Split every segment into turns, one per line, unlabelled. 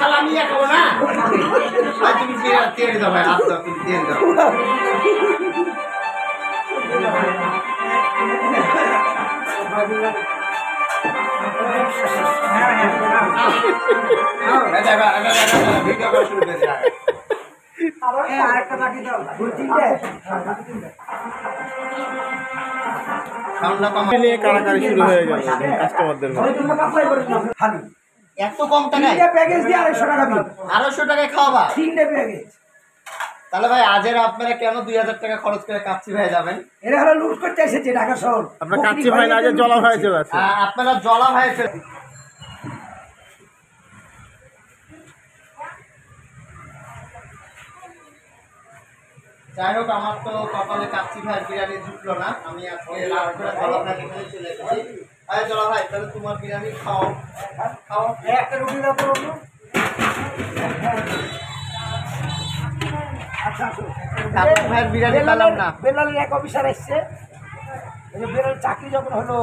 সালামিয়া খাবো না তুমি তেল দাও ভাই হাত দাও তুমি তেল দাও
কারাকারি শুরু হয়ে গেল কাস্টমারদের।
এত কম টাকায়
প্যাকেজ দিয়ে 250 টাকা দিন,
250 টাকায় খাওয়াবা
3টে প্যাকেজ।
তাহলে ভাই আজের আপনারা কেন 2000 টাকা খরচ করে কাচ্চি ভাই যাবেন?
এরা হলো লুট করতে এসেছে ঢাকা শহর।
আপনার কাচ্চি ভাই না আগে জলা ভাই চলে আছে।
আপনারা জলা ভাই যাই হোক, আমার তো কপালে কাচ্চি ভাই বিরিয়ানি জুটলো না। আমি আজকে লাভ করে জলা ভাই এখানে চলে এসেছি। আরে জলা ভাই, তাহলে তোমার বিরিয়ানি খাও খাও।
একটা রুটি দাও তো। আচ্ছা
কাচ্চি ভাইয়ের বিরিয়ানি পেলাম না।
বেলালের এক অফিসার এসছে, বেলাল চাকরি যখন হলো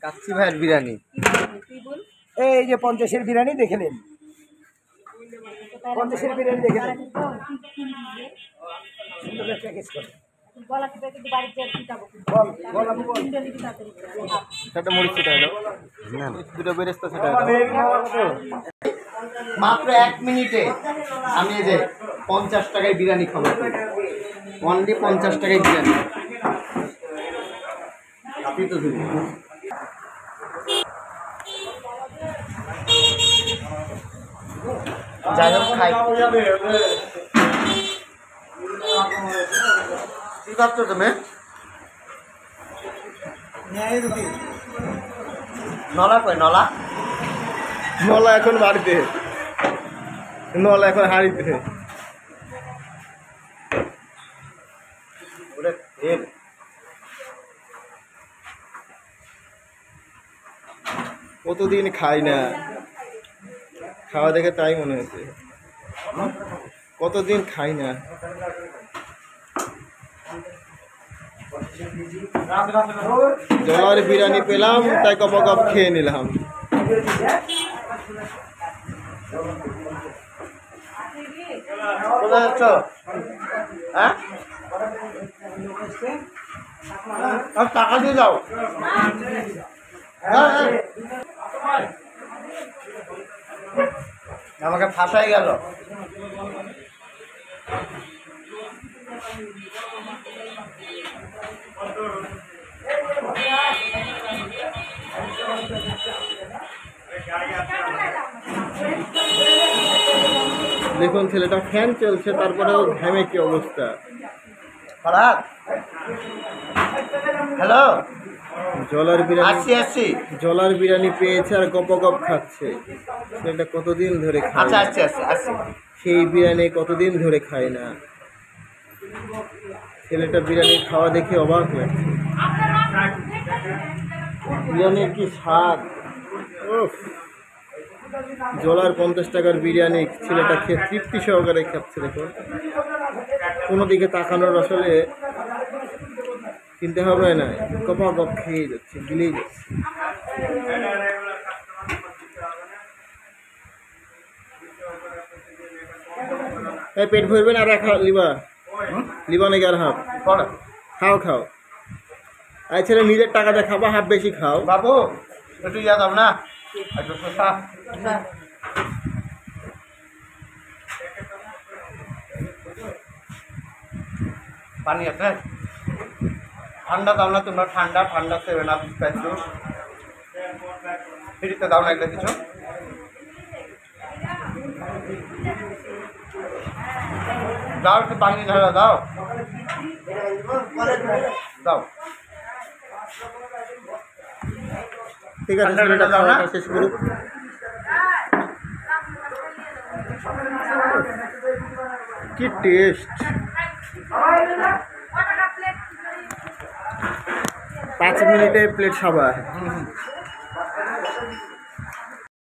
কাচ্চি ভাইয়ের বিরিয়ানি,
এই যে 50-এর বিরিয়ানি দেখেলেন, 50-এর বিরিয়ানি দেখেলেন। প্যাকেজ করে
মাত্র 1 মিনিটে আমি এই যে 50 টাকায় বিরিয়ানি খাবো। অনলি 50 টাকায় বিরিয়ানি। আপনি তো যাই হোক খাই। কি ভাবছো তুমি? নলা কই? নলা
নলা এখন বাড়িতে, নলা এখন হাড়িতে। কতদিন খাই না, খাওয়া দেখে তাই মনে হয়েছে কতদিন খাই না। জলার বিরিয়ানি পেলাম তাই কপ কপ খেয়ে নিলাম।
কোথায় যাচ্ছ? হ্যাঁ, টাকা দিয়ে যাও। আমাকে ফাঁসাই গেল।
দেখুন ছেলেটা ফ্যান চলছে তারপরেও ঘামে কি অবস্থা।
হ্যালো,
জলার বিরিয়ানি,
আসছি।
জলার বিরিয়ানি পেয়েছে আর গপ গপ খাচ্ছে। ছেলেটা কতদিন ধরে খায়,
আচ্ছা আসছি।
সেই বিরিয়ানি কতদিন ধরে খায় না। ছেলেটা বিরিয়ানি খাওয়া দেখে অবাক লাগছে। বিরিয়ানির কি স্বাদ! জলার 50 টাকার বিরিয়ানি ছেলেটা খেয়ে তৃপ্তি সহকারে খাচ্ছে। দেখুন, কোনো দিকে তাকানোর আসলে চিন্তা ভাবনা নাই, গপা গপ খেয়ে যাচ্ছে, গিলেই যাচ্ছে। পেট ভরবেন আর লিবা নাকি আর হাফ খাও। আর ছেলে নিজের টাকা দিয়ে খাবা, হাফ বেশি খাও।
বাবু একটু ইয়া দাও না, একটু শসা। পানি আছে? ঠান্ডা দাও না তোমরা? ঠান্ডা 7 আপ স্প্রাইট জুস ফ্রিতে দাও না একটা কিছু। দাও একটু পানি ঢালা দাও।
ঠিক আছে, ছেলেটা খাওয়া শেষ করুক। কি টেস্ট! 5 মিনিটে প্লেট খাবার।